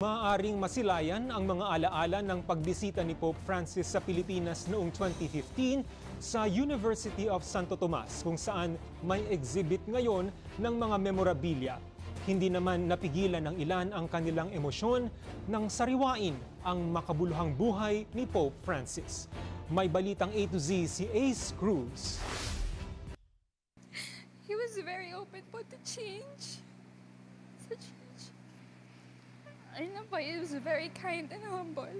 Maaaring masilayan ang mga alaala ng pagbisita ni Pope Francis sa Pilipinas noong 2015 sa University of Santo Tomas, kung saan may exhibit ngayon ng mga memorabilia. Hindi naman napigilan ng ilan ang kanilang emosyon nang sariwain ang makabuluhang buhay ni Pope Francis. May balitang A to Z si Ace Cruz. He was very open po to change. He was very kind and humble.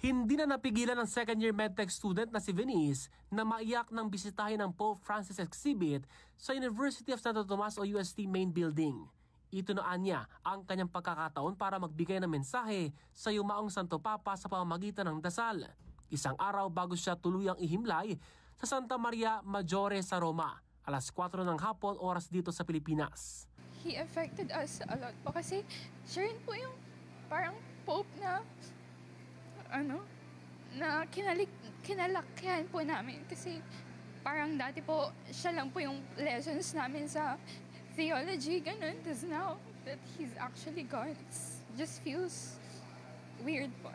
Hindi na napigilan ng second-year medtech student na si Venice na maiyak nang bisitahin ang Pope Francis exhibit sa University of Santo Tomas o UST main building. Itunaan niya ang kanyang pagkakataon para magbigay ng mensahe sa yumaong Santo Papa sa pamamagitan ng dasal. Isang araw bago siya tuluyang ihimlay sa Santa Maria Maggiore sa Roma, alas 4 ng hapon oras dito sa Pilipinas. He affected us a lot po kasi siya rin po yung parang Pope na na kinalakyan po namin kasi parang dati po siya lang po yung lessons namin sa theology, ganun. Because now that he's actually gone, it just feels weird po.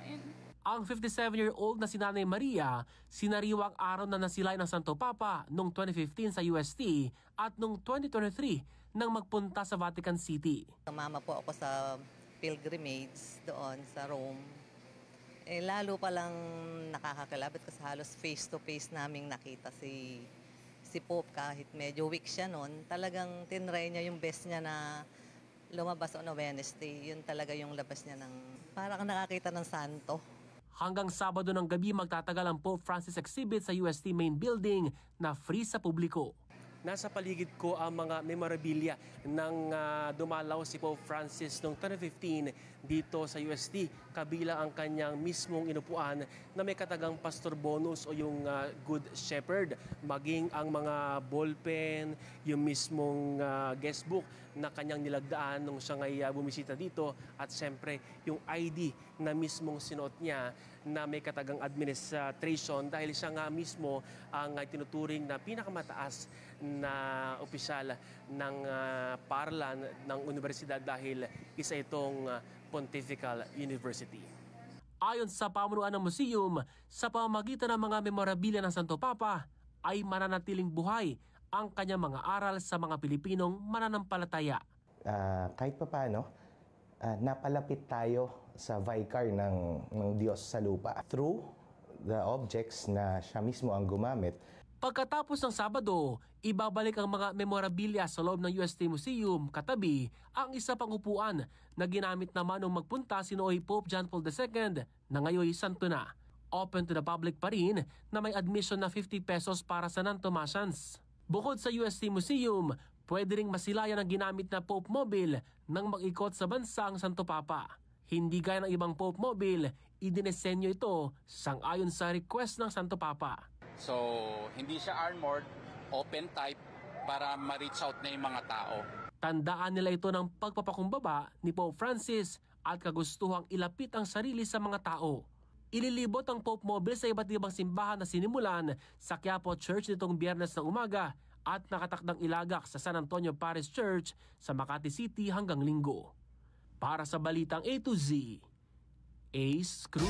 Ang 57-year-old na si Nanay Maria, sinariwang araw na nasilay ng Santo Papa noong 2015 sa UST at noong 2023 nang magpunta sa Vatican City. Sumama po ako sa pilgrimage doon sa Rome. Lalo palang nakakakilabot kasi halos face-to-face naming nakita si Pope kahit medyo weak siya noon. Talagang tinry niya yung best niya na lumabas on a Wednesday. Yun talaga yung labas niya ng parang nakakita ng santo. Hanggang Sabado ng gabi magtatagal ang Pope Francis exhibit sa UST main building na free sa publiko. Nasa paligid ko ang mga memorabilia ng dumalaw si Pope Francis noong 2015 dito sa UST, kabilang ang kanyang mismong inupuan na may katagang pastor bonus o yung Good Shepherd, maging ang mga ballpen, yung mismong guest book na kanyang nilagdaan nung siya ngay bumisita dito, at siyempre yung ID na mismong sinuot niya na may katagang administration dahil siya nga mismo ang tinuturing na pinakamataas na opisyal ng paaralan ng universidad dahil isa itong Pontifical University. Ayon sa pamunuan ng museum, sa pamamagitan ng mga memorabilia ng Santo Papa ay mananatiling buhay ang kanyang mga aral sa mga Pilipinong mananampalataya. Kahit papaano, napalapit tayo sa vicar ng Diyos sa lupa through the objects na siya mismo ang gumamit. Pagkatapos ng Sabado, ibabalik ang mga memorabilia sa loob ng UST Museum, katabi ang isa pang upuan na ginamit naman nung magpunta si Noong Pope John Paul II na ngayon santo na. Open to the public pa rin na may admission na 50 pesos para sa non-Tomasians. Bukod sa UST Museum, pwede ring masilayan ang ginamit na Pope Mobile nang mag-ikot sa bansa ang Santo Papa. Hindi gaya ng ibang Pope Mobile, idinesenyo ito sang-ayon sa request ng Santo Papa. So, hindi siya armored, open type para ma-reach out na yung mga tao. Tandaan nila ito ng pagpapakumbaba ni Pope Francis at kagustuhang ilapit ang sarili sa mga tao. Ililibot ang Pope Mobile sa iba't ibang simbahan na sinimulan sa Quiapo Church nitong Biyernes ng umaga at nakatakdang ilagak sa San Antonio Parish Church sa Makati City hanggang Linggo. Para sa Balitang A to Z, Ace Cruz.